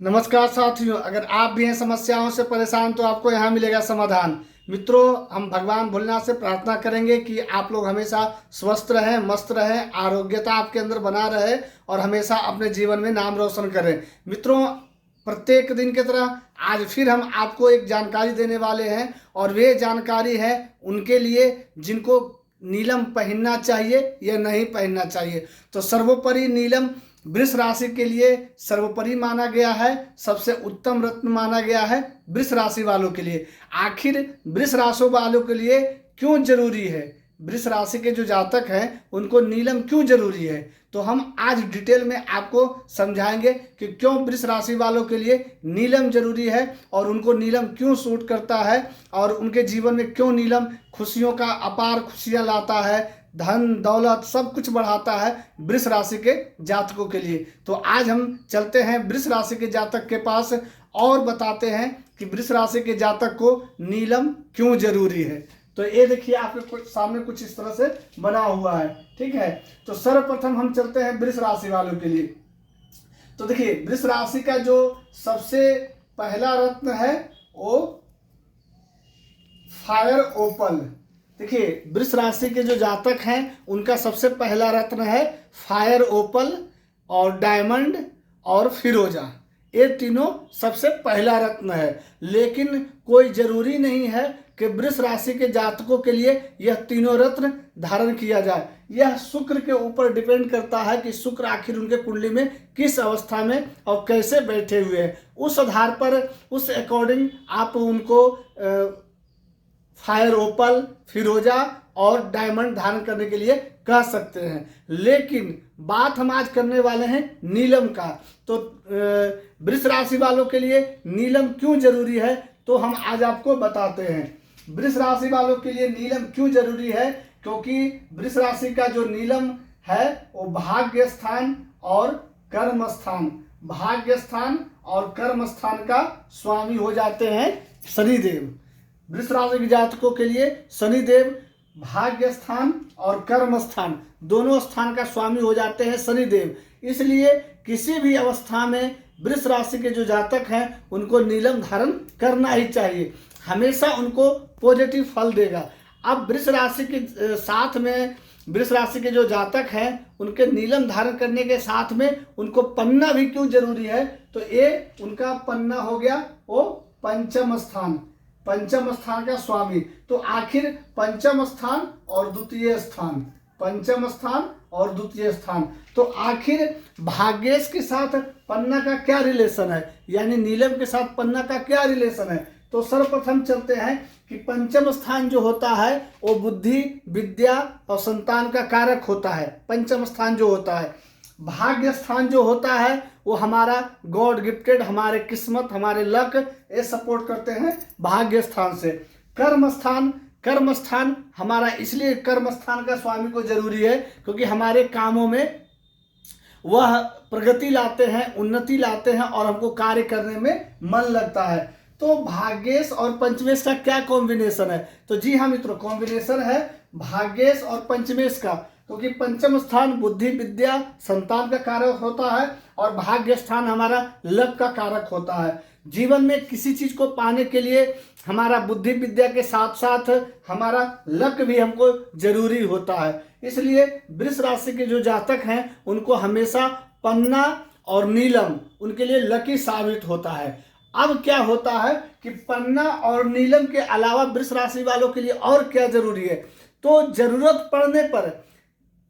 नमस्कार साथियों, अगर आप भी हैं समस्याओं से परेशान तो आपको यहाँ मिलेगा समाधान। मित्रों, हम भगवान भोलेनाथ से प्रार्थना करेंगे कि आप लोग हमेशा स्वस्थ रहें, मस्त रहें, आरोग्यता आपके अंदर बना रहे और हमेशा अपने जीवन में नाम रोशन करें। मित्रों, प्रत्येक दिन की तरह आज फिर हम आपको एक जानकारी देने वाले हैं और वे जानकारी है उनके लिए जिनको नीलम पहनना चाहिए या नहीं पहनना चाहिए। तो सर्वोपरि नीलम वृष राशि के लिए सर्वोपरि माना गया है, सबसे उत्तम रत्न माना गया है वृष राशि वालों के लिए। आखिर वृष राशि वालों के लिए क्यों जरूरी है, वृष राशि के जो जातक हैं उनको नीलम क्यों जरूरी है, तो हम आज डिटेल में आपको समझाएंगे कि क्यों वृष राशि वालों के लिए नीलम जरूरी है और उनको नीलम क्यों सूट करता है और उनके जीवन में क्यों नीलम खुशियों का अपार खुशियां लाता है, धन दौलत सब कुछ बढ़ाता है वृष राशि के जातकों के लिए। तो आज हम चलते हैं वृष राशि के जातक के पास और बताते हैं कि वृष राशि के जातक को नीलम क्यों जरूरी है। तो ये देखिए आपके सामने कुछ इस तरह से बना हुआ है, ठीक है। तो सर्वप्रथम हम चलते हैं वृष राशि वालों के लिए। तो देखिए वृष राशि का जो सबसे पहला रत्न है वो फायर ओपल। देखिए वृष राशि के जो जातक हैं उनका सबसे पहला रत्न है फायर ओपल और डायमंड और फिरोजा। ये तीनों सबसे पहला रत्न है, लेकिन कोई जरूरी नहीं है कि वृष राशि के जातकों के लिए यह तीनों रत्न धारण किया जाए। यह शुक्र के ऊपर डिपेंड करता है कि शुक्र आखिर उनके कुंडली में किस अवस्था में और कैसे बैठे हुए हैं। उस आधार पर उस अकॉर्डिंग आप उनको फायर ओपल, फिरोजा और डायमंड धारण करने के लिए कह सकते हैं। लेकिन बात हम आज करने वाले हैं नीलम का। तो वृष राशि वालों के लिए नीलम क्यों जरूरी है तो हम आज आपको बताते हैं। वृष राशि वालों के लिए नीलम क्यों जरूरी है, क्योंकि वृष राशि का जो नीलम है वो भाग्य स्थान और कर्म स्थान, भाग्य स्थान और कर्म स्थान का स्वामी हो जाते हैं शनिदेव। वृष राशि के जातकों के लिए शनिदेव भाग्य स्थान और कर्म स्थान दोनों स्थान का स्वामी हो जाते हैं शनिदेव। इसलिए किसी भी अवस्था में वृष राशि के जो जातक हैं उनको नीलम धारण करना ही चाहिए, हमेशा उनको पॉजिटिव फल देगा। अब वृष राशि के साथ में वृष राशि के जो जातक हैं उनके नीलम धारण करने के साथ में उनको पन्ना भी क्यों जरूरी है, तो ये उनका पन्ना हो गया वो पंचम स्थान, पंचम स्थान का स्वामी। तो आखिर पंचम स्थान और द्वितीय स्थान, पंचम स्थान और द्वितीय स्थान, तो आखिर भाग्येश के साथ पन्ना का क्या रिलेशन है, यानी नीलम के साथ पन्ना का क्या रिलेशन है। तो सर्वप्रथम चलते हैं कि पंचम स्थान जो होता है वो बुद्धि, विद्या और संतान का कारक होता है। पंचम स्थान जो होता है, भाग्य स्थान जो होता है वो हमारा गॉड गिफ्टेड, हमारे किस्मत, हमारे लक ये सपोर्ट करते हैं भाग्य स्थान से। कर्म स्थान, कर्म स्थान हमारा इसलिए कर्म स्थान का स्वामी को जरूरी है क्योंकि हमारे कामों में वह प्रगति लाते हैं, उन्नति लाते हैं और हमको कार्य करने में मन लगता है। तो भाग्येश और पंचमेश का क्या कॉम्बिनेशन है, तो जी हाँ मित्रों, कॉम्बिनेशन है भाग्येश और पंचमेश का, क्योंकि पंचम स्थान बुद्धि, विद्या, संतान का कारक होता है और भाग्य स्थान हमारा लक का कारक होता है। जीवन में किसी चीज को पाने के लिए हमारा बुद्धि विद्या के साथ साथ हमारा लक भी हमको जरूरी होता है। इसलिए वृष राशि के जो जातक हैं उनको हमेशा पन्ना और नीलम उनके लिए लकी साबित होता है। अब क्या होता है कि पन्ना और नीलम के अलावा वृष राशि वालों के लिए और क्या जरूरी है, तो जरूरत पड़ने पर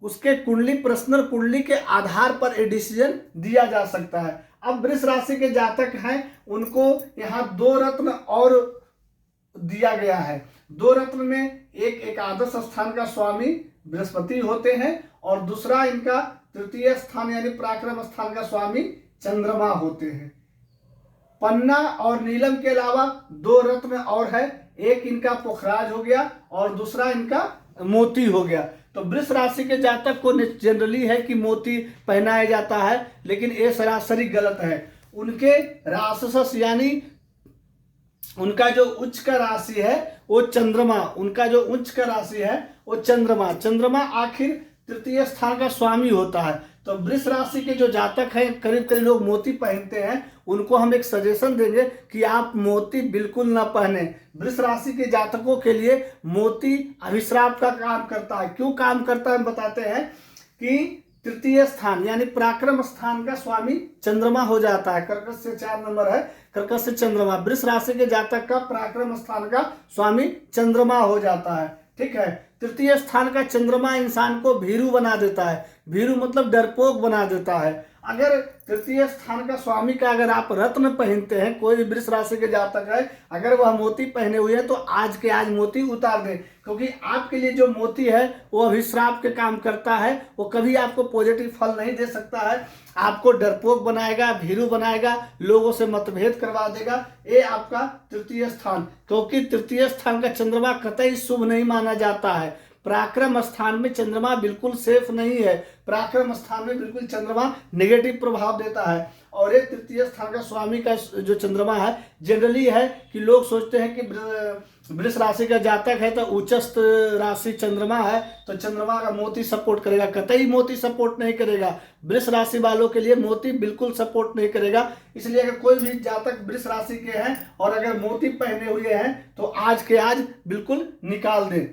उसके कुंडली, पर्सनल कुंडली के आधार पर ये डिसीजन दिया जा सकता है। अब वृष राशि के जातक हैं उनको यहाँ दो रत्न और दिया गया है। दो रत्न में एक एकादश स्थान का स्वामी बृहस्पति होते हैं और दूसरा इनका तृतीय स्थान यानी पराक्रम स्थान का स्वामी चंद्रमा होते हैं। पन्ना और नीलम के अलावा दो रत्न और है, एक इनका पुखराज हो गया और दूसरा इनका मोती हो गया। तो वृष राशि के जातक को जनरली है कि मोती पहनाया जाता है, लेकिन ये सरासरी गलत है। उनके राशस यानी उनका जो उच्च का राशि है वो चंद्रमा, उनका जो उच्च का राशि है वो चंद्रमा, चंद्रमा आखिर तृतीय स्थान का स्वामी होता है। तो वृष राशि के जो जातक हैं, करीब करीब लोग मोती पहनते हैं, उनको हम एक सजेशन देंगे कि आप मोती बिल्कुल ना पहने। वृष राशि के जातकों के लिए मोती अभिश्राप का काम करता है। क्यों काम करता है हम बताते हैं कि तृतीय स्थान यानी पराक्रम स्थान का स्वामी चंद्रमा हो जाता है। कर्कट से 4 नंबर है, कर्कट से चंद्रमा, वृष राशि के जातक का पराक्रम स्थान का स्वामी चंद्रमा हो जाता है। ठीक है, तृतीय स्थान का चंद्रमा इंसान को भीरू बना देता है। भीरू मतलब डरपोक बना देता है। अगर तृतीय स्थान का स्वामी का अगर आप रत्न पहनते हैं, कोई भी वृष राशि के जातक है, अगर वह मोती पहने हुए हैं तो आज के आज मोती उतार दें, क्योंकि आपके लिए जो मोती है वो अभिश्राप के काम करता है। वो कभी आपको पॉजिटिव फल नहीं दे सकता है, आपको डरपोक बनाएगा, भीरू बनाएगा, लोगों से मतभेद करवा देगा। ये आपका तृतीय स्थान, क्योंकि तृतीय स्थान का चंद्रमा कतई शुभ नहीं माना जाता है। पराक्रम स्थान में चंद्रमा बिल्कुल सेफ नहीं है। पराक्रम स्थान में बिल्कुल चंद्रमा नेगेटिव प्रभाव देता है। और एक तृतीय स्थान का स्वामी का जो चंद्रमा है, जनरली है कि लोग सोचते हैं कि वृष राशि का जातक है तो उच्चस्थ राशि चंद्रमा है तो चंद्रमा का मोती सपोर्ट करेगा। कतई मोती सपोर्ट नहीं करेगा। वृष राशि वालों के लिए मोती बिल्कुल सपोर्ट नहीं करेगा। इसलिए अगर कोई भी जातक वृष राशि के हैं और अगर मोती पहने हुए हैं तो आज के आज बिल्कुल निकाल दें।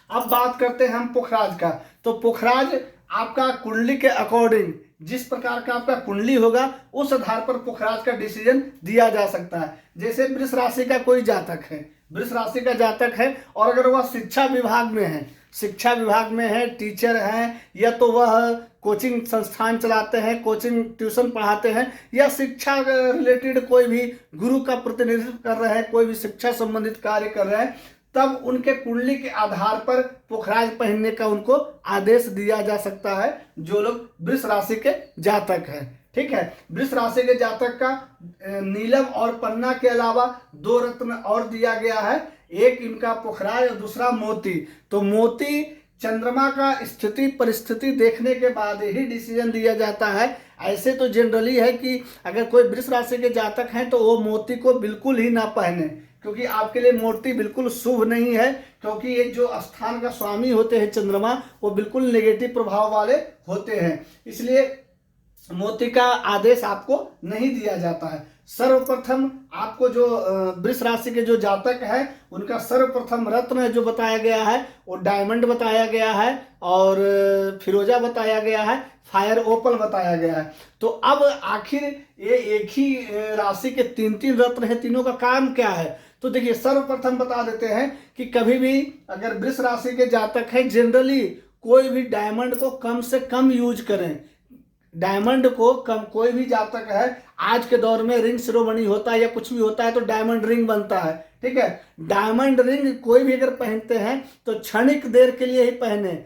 अब बात करते हैं हम पुखराज का। तो पुखराज आपका कुंडली के अकॉर्डिंग, जिस प्रकार का आपका कुंडली होगा उस आधार पर पुखराज का डिसीजन दिया जा सकता है। जैसे वृष राशि का कोई जातक है, वृष राशि का जातक है और अगर वह शिक्षा विभाग में है, शिक्षा विभाग में है, टीचर हैं, या तो वह कोचिंग संस्थान चलाते हैं, कोचिंग ट्यूशन पढ़ाते हैं, या शिक्षा रिलेटेड कोई भी गुरु का प्रतिनिधित्व कर रहे हैं, कोई भी शिक्षा संबंधित कार्य कर रहे हैं, तब उनके कुंडली के आधार पर पुखराज पहनने का उनको आदेश दिया जा सकता है, जो लोग वृष राशि के जातक हैं। ठीक है, वृष राशि के जातक का नीलम और पन्ना के अलावा 2 रत्न और दिया गया है, एक इनका पुखराज और दूसरा मोती। तो मोती चंद्रमा का स्थिति परिस्थिति देखने के बाद ही डिसीजन दिया जाता है। ऐसे तो जनरली है कि अगर कोई वृष राशि के जातक हैं तो वो मोती को बिल्कुल ही ना पहने, क्योंकि आपके लिए मोती बिल्कुल शुभ नहीं है, क्योंकि ये जो स्थान का स्वामी होते हैं चंद्रमा, वो बिल्कुल नेगेटिव प्रभाव वाले होते हैं। इसलिए मोती का आदेश आपको नहीं दिया जाता है। सर्वप्रथम आपको जो वृष राशि के जो जातक है उनका सर्वप्रथम रत्न जो बताया गया है वो डायमंड बताया गया है और फिरोजा बताया गया है, फायर ओपल बताया गया है। तो अब आखिर ये एक ही राशि के 3 रत्न है, तीनों का काम क्या है? तो देखिए, सर्वप्रथम बता देते हैं कि कभी भी अगर वृष राशि के जातक हैं, जनरली कोई भी डायमंड को कम से कम यूज करें। डायमंड को कम, कोई भी जातक है, आज के दौर में रिंग शिरोमणि होता है या कुछ भी होता है तो डायमंड रिंग बनता है। ठीक है, डायमंड रिंग कोई भी अगर पहनते हैं तो क्षणिक देर के लिए ही पहने,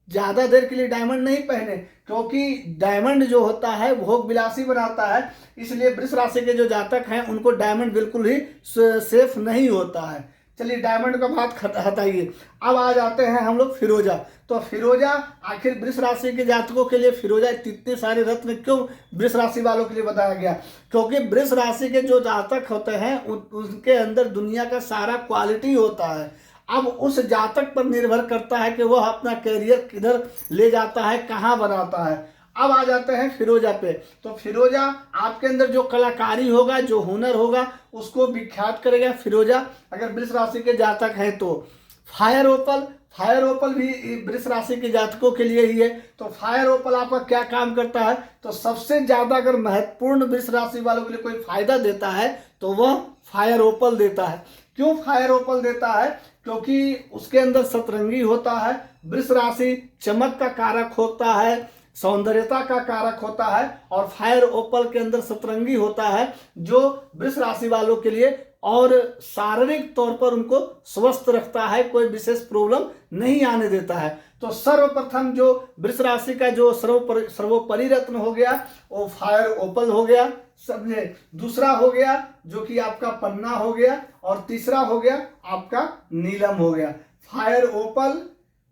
ज़्यादा देर के लिए डायमंड नहीं पहने, क्योंकि डायमंड जो होता है भोग विलासी बनाता है। इसलिए वृष राशि के जो जातक हैं उनको डायमंड बिल्कुल ही सेफ नहीं होता है। चलिए, डायमंड का बात हटाइए। अब आ जाते हैं हम लोग फिरोजा। तो फिरोजा आखिर वृष राशि के जातकों के लिए फिरोजा इतने सारे रत्न क्यों वृष राशि वालों के लिए बताया गया? क्योंकि वृष राशि के जो जातक होते हैं उनके अंदर दुनिया का सारा क्वालिटी होता है। अब उस जातक पर निर्भर करता है कि वह अपना कैरियर किधर ले जाता है, कहाँ बनाता है। अब आ जाते हैं फिरोजा पे। तो फिरोजा आपके अंदर जो कलाकारी होगा, जो हुनर होगा, उसको विख्यात करेगा फिरोजा, अगर वृष राशि के जातक हैं तो। फायर ओपल भी वृष राशि के जातकों के लिए ही है। तो फायर ओपल आपका क्या काम करता है? तो सबसे ज़्यादा अगर महत्वपूर्ण वृष राशि वालों के लिए कोई फायदा देता है तो वह फायर ओपल देता है। क्यों फायर ओपल देता है? क्योंकि उसके अंदर सतरंगी होता है। वृष राशि चमक का कारक होता है, सौंदर्यता का कारक होता है, और फायर ओपल के अंदर सतरंगी होता है, जो वृष राशि वालों के लिए और शारीरिक तौर पर उनको स्वस्थ रखता है, कोई विशेष प्रॉब्लम नहीं आने देता है। तो सर्वप्रथम जो वृष राशि का जो सर्वोपरि रत्न हो गया वो फायर ओपल हो गया, समझे। दूसरा हो गया जो कि आपका पन्ना हो गया, और तीसरा हो गया आपका नीलम हो गया। फायर ओपल,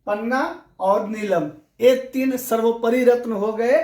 पन्ना और नीलम, ये 3 सर्वोपरि रत्न हो गए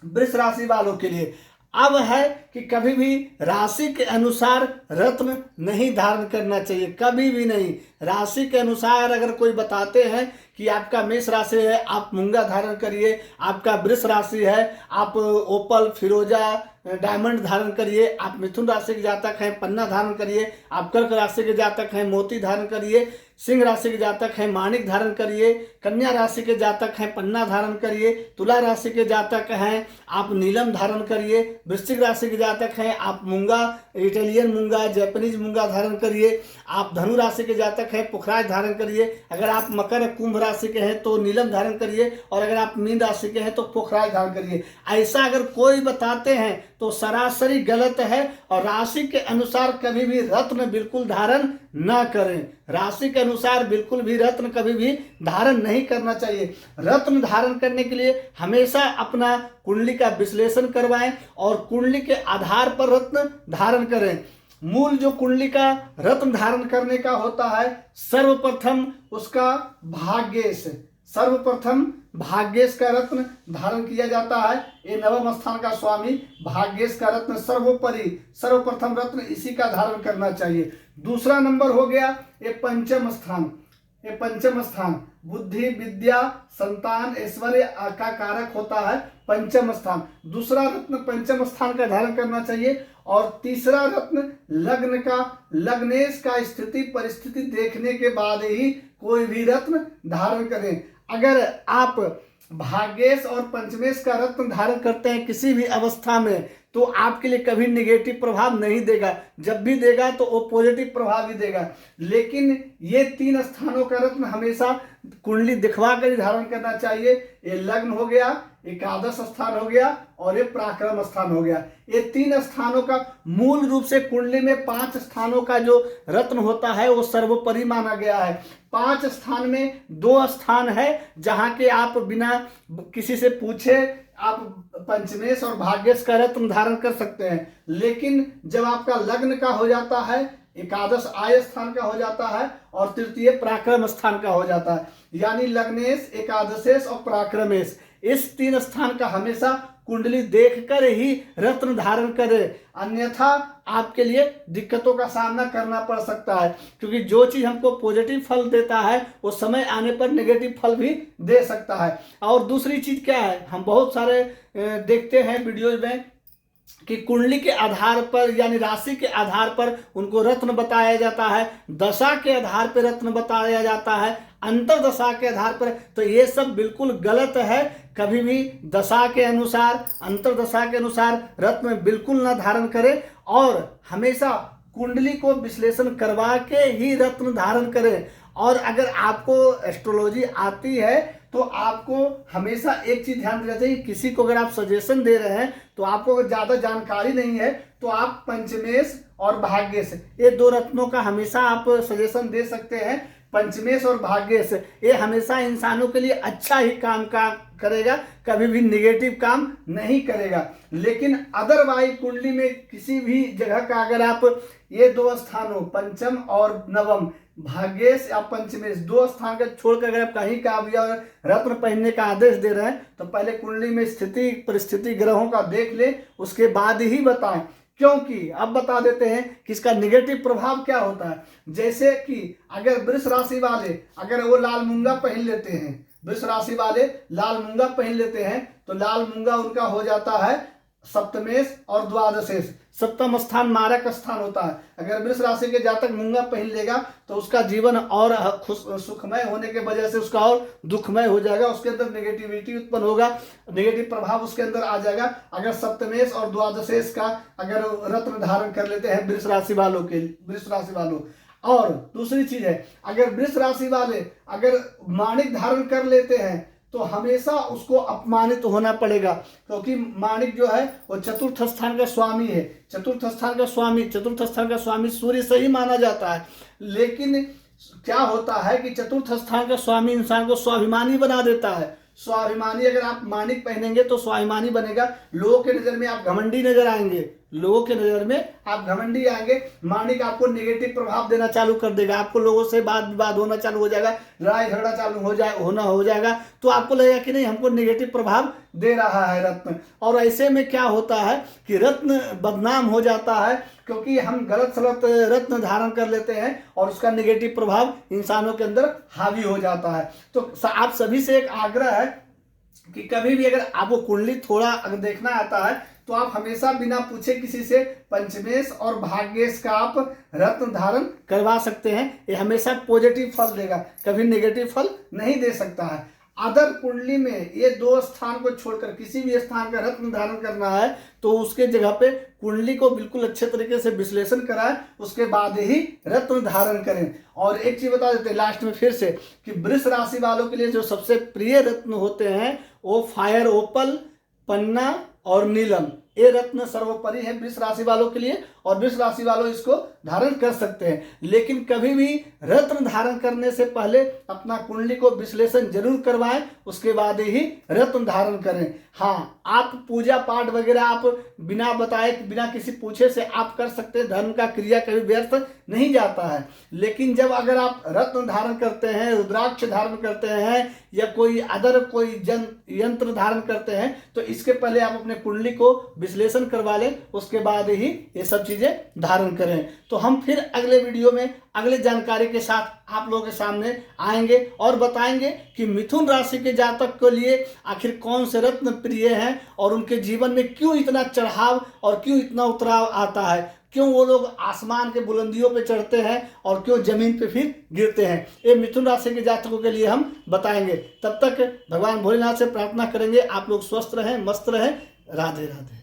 वृष राशि वालों के लिए। अब है कि कभी भी राशि के अनुसार रत्न नहीं धारण करना चाहिए, कभी भी नहीं। राशि के अनुसार अगर कोई बताते हैं कि आपका मेष राशि है, आप मूंगा धारण करिए। आपका वृष राशि है, आप ओपल, फिरोजा, डायमंड धारण करिए। आप मिथुन राशि के जातक हैं, पन्ना धारण करिए। आप कर्क राशि के जातक हैं, मोती धारण करिए। सिंह राशि के जातक हैं, माणिक धारण करिए। कन्या राशि के जातक हैं, पन्ना धारण करिए। तुला राशि के जातक हैं, आप नीलम धारण करिए। वृश्चिक राशि के जातक हैं, आप मूंगा, इटालियन मूंगा, जापानीज मूंगा धारण करिए। आप धनु राशि के जातक हैं, पुखराज धारण करिए। अगर आप मकर कुंभ राशि के हैं तो नीलम धारण करिए, और अगर आप मीन राशि के हैं तो पुखराज धारण करिए। ऐसा अगर कोई बताते हैं तो सरासरी गलत है, और राशि के अनुसार कभी भी रत्न बिल्कुल धारण न करें। राशि के अनुसार बिल्कुल भी रत्न कभी भी धारण नहीं करना चाहिए। रत्न धारण करने के लिए हमेशा अपना कुंडली का विश्लेषण करवाएं और कुंडली के आधार पर रत्न धारण करें। मूल जो कुंडली का रत्न धारण करने का होता है, सर्वप्रथम उसका भाग्येश, सर्वप्रथम भाग्येश का रत्न धारण किया जाता है। ये नवम स्थान का स्वामी भाग्येश का रत्न सर्वोपरि, सर्वप्रथम रत्न इसी का धारण करना चाहिए। दूसरा नंबर हो गया ये पंचम स्थान। ये पंचम स्थान बुद्धि, विद्या, संतान, ऐश्वर्य का कारक होता है पंचम स्थान। दूसरा रत्न पंचम स्थान का धारण करना चाहिए। और तीसरा रत्न लग्न का, लग्नेश का स्थिति परिस्थिति देखने के बाद ही कोई भी रत्न धारण करें। अगर आप भाग्येश और पंचमेश का रत्न धारण करते हैं किसी भी अवस्था में, तो आपके लिए कभी नेगेटिव प्रभाव नहीं देगा। जब भी देगा तो वो पॉजिटिव प्रभाव ही देगा। लेकिन ये तीन स्थानों का रत्न हमेशा कुंडली दिखवा कर ही धारण करना चाहिए। ये लग्न हो गया, एकादश स्थान हो गया, और ये पराक्रम स्थान हो गया। ये तीन स्थानों का मूल रूप से कुंडली में 5 स्थानों का जो रत्न होता है वो सर्वोपरि माना गया है। 5 स्थान में 2 स्थान है जहां के आप बिना किसी से पूछे आप पंचमेश और भाग्येश का रत्न धारण कर सकते हैं। लेकिन जब आपका लग्न का हो जाता है, एकादश आय स्थान का हो जाता है, और तृतीय पराक्रम स्थान का हो जाता है, यानी लग्नेश, एकादशेश और पराक्रमेश, इस 3 स्थान का हमेशा कुंडली देखकर ही रत्न धारण करें। अन्यथा आपके लिए दिक्कतों का सामना करना पड़ सकता है, क्योंकि जो चीज हमको पॉजिटिव फल देता है वो समय आने पर नेगेटिव फल भी दे सकता है। और दूसरी चीज क्या है, हम बहुत सारे देखते हैं वीडियोज में कि कुंडली के आधार पर यानी राशि के आधार पर उनको रत्न बताया जाता है, दशा के आधार पर रत्न बताया जाता है, अंतर दशा के आधार पर। तो ये सब बिल्कुल गलत है। कभी भी दशा के अनुसार, अंतर दशा के अनुसार रत्न बिल्कुल न धारण करें, और हमेशा कुंडली को विश्लेषण करवा के ही रत्न धारण करें। और अगर आपको एस्ट्रोलॉजी आती है तो आपको हमेशा एक चीज ध्यान देना चाहिए, किसी को अगर आप सजेशन दे रहे हैं तो आपको अगर ज्यादा जानकारी नहीं है तो आप पंचमेश और भाग्येश, ये 2 रत्नों का हमेशा आप सजेशन दे सकते हैं। पंचमेश और भाग्येश ये हमेशा इंसानों के लिए अच्छा ही काम करेगा, कभी भी नेगेटिव काम नहीं करेगा। लेकिन अदरवाइज कुंडली में किसी भी जगह का अगर आप ये 2 स्थानों पंचम और नवम, भाग्येश या पंचमेश, 2 स्थान का छोड़कर अगर आप कहीं का भी रत्न पहनने का आदेश दे रहे हैं तो पहले कुंडली में स्थिति परिस्थिति ग्रहों का देख ले, उसके बाद ही बताएं। क्योंकि अब बता देते हैं कि इसका नेगेटिव प्रभाव क्या होता है। जैसे कि अगर वृष राशि वाले अगर वो लाल मूंगा पहन लेते हैं, वृष राशि वाले लाल मूंगा पहन लेते हैं तो लाल मूंगा उनका हो जाता है सप्तमेश और द्वादशेश। सप्तम स्थान मारक स्थान होता है। अगर वृष राशि के जातक मूंगा पहन लेगा तो उसका जीवन और सुखमय होने के वजह से उसका और दुखमय हो जाएगा, उसके अंदर नेगेटिविटी उत्पन्न होगा, नेगेटिव प्रभाव उसके अंदर आ जाएगा। अगर सप्तमेश और द्वादशेश का अगर रत्न धारण कर लेते हैं वृष राशि वालों। और दूसरी चीज है, अगर वृष राशि वाले अगर माणिक धारण कर लेते हैं तो हमेशा उसको अपमानित होना पड़ेगा, क्योंकि माणिक जो है वो चतुर्थ स्थान का स्वामी है। चतुर्थ स्थान का स्वामी सूर्य से ही माना जाता है। लेकिन क्या होता है कि चतुर्थ स्थान का स्वामी इंसान को स्वाभिमानी बना देता है। स्वाभिमानी, अगर आप माणिक पहनेंगे तो स्वाभिमानी बनेगा, लोगों के नजर में आप घमंडी नजर आएंगे, लोगों के नज़र में आप घमंडी आएंगे, मानिक आपको नेगेटिव प्रभाव देना चालू कर देगा, आपको लोगों से वाद विवाद होना चालू हो जाएगा, लड़ाई झगड़ा चालू हो जाएगा, तो आपको लगेगा कि नहीं हमको नेगेटिव प्रभाव दे रहा है रत्न। और ऐसे में क्या होता है कि रत्न बदनाम हो जाता है, क्योंकि हम गलत सलत रत्न धारण कर लेते हैं और उसका नेगेटिव प्रभाव इंसानों के अंदर हावी हो जाता है। तो आप सभी से एक आग्रह है कि कभी भी अगर आपको कुंडली थोड़ा अगर देखना आता है तो आप हमेशा बिना पूछे किसी से पंचमेश और भाग्येश का आप रत्न धारण करवा सकते हैं। ये हमेशा पॉजिटिव फल देगा, कभी नेगेटिव फल नहीं दे सकता है। अदर कुंडली में ये 2 स्थान को छोड़कर किसी भी स्थान का रत्न धारण करना है तो उसके जगह पे कुंडली को बिल्कुल अच्छे तरीके से विश्लेषण कराएं, उसके बाद ही रत्न धारण करें। और एक चीज बता देते हैं लास्ट में फिर से कि वृष राशि वालों के लिए जो सबसे प्रिय रत्न होते हैं वो फायर ओपल, पन्ना और नीलम, ये रत्न सर्वोपरि है वृष राशि वालों के लिए, और वृष राशि वालों इसको धारण कर सकते हैं। लेकिन कभी भी रत्न धारण करने से पहले अपना कुंडली को विश्लेषण जरूर करवाएं, उसके बाद ही रत्न धारण करें। हाँ, आप पूजा पाठ वगैरह आप बिना बताए, बिना किसी पूछे से आप कर सकते हैं, धर्म का क्रिया कभी व्यर्थ नहीं जाता है। लेकिन जब अगर आप रत्न धारण करते हैं, रुद्राक्ष धारण करते हैं या कोई अदर कोई यंत्र धारण करते हैं तो इसके पहले आप अपने कुंडली को विश्लेषण करवा लें, उसके बाद ही ये सब चीजें धारण करें। तो हम फिर अगले वीडियो में अगले जानकारी के साथ आप लोगों के सामने आएंगे और बताएंगे कि मिथुन राशि के जातक के लिए आखिर कौन से रत्न प्रिय हैं और उनके जीवन में क्यों इतना चढ़ाव और क्यों इतना उतराव आता है, क्यों वो लोग आसमान के बुलंदियों पे चढ़ते हैं और क्यों जमीन पे फिर गिरते हैं। ये मिथुन राशि के जातकों के लिए हम बताएंगे। तब तक भगवान भोलेनाथ से प्रार्थना करेंगे आप लोग स्वस्थ रहें, मस्त रहें। राधे राधे।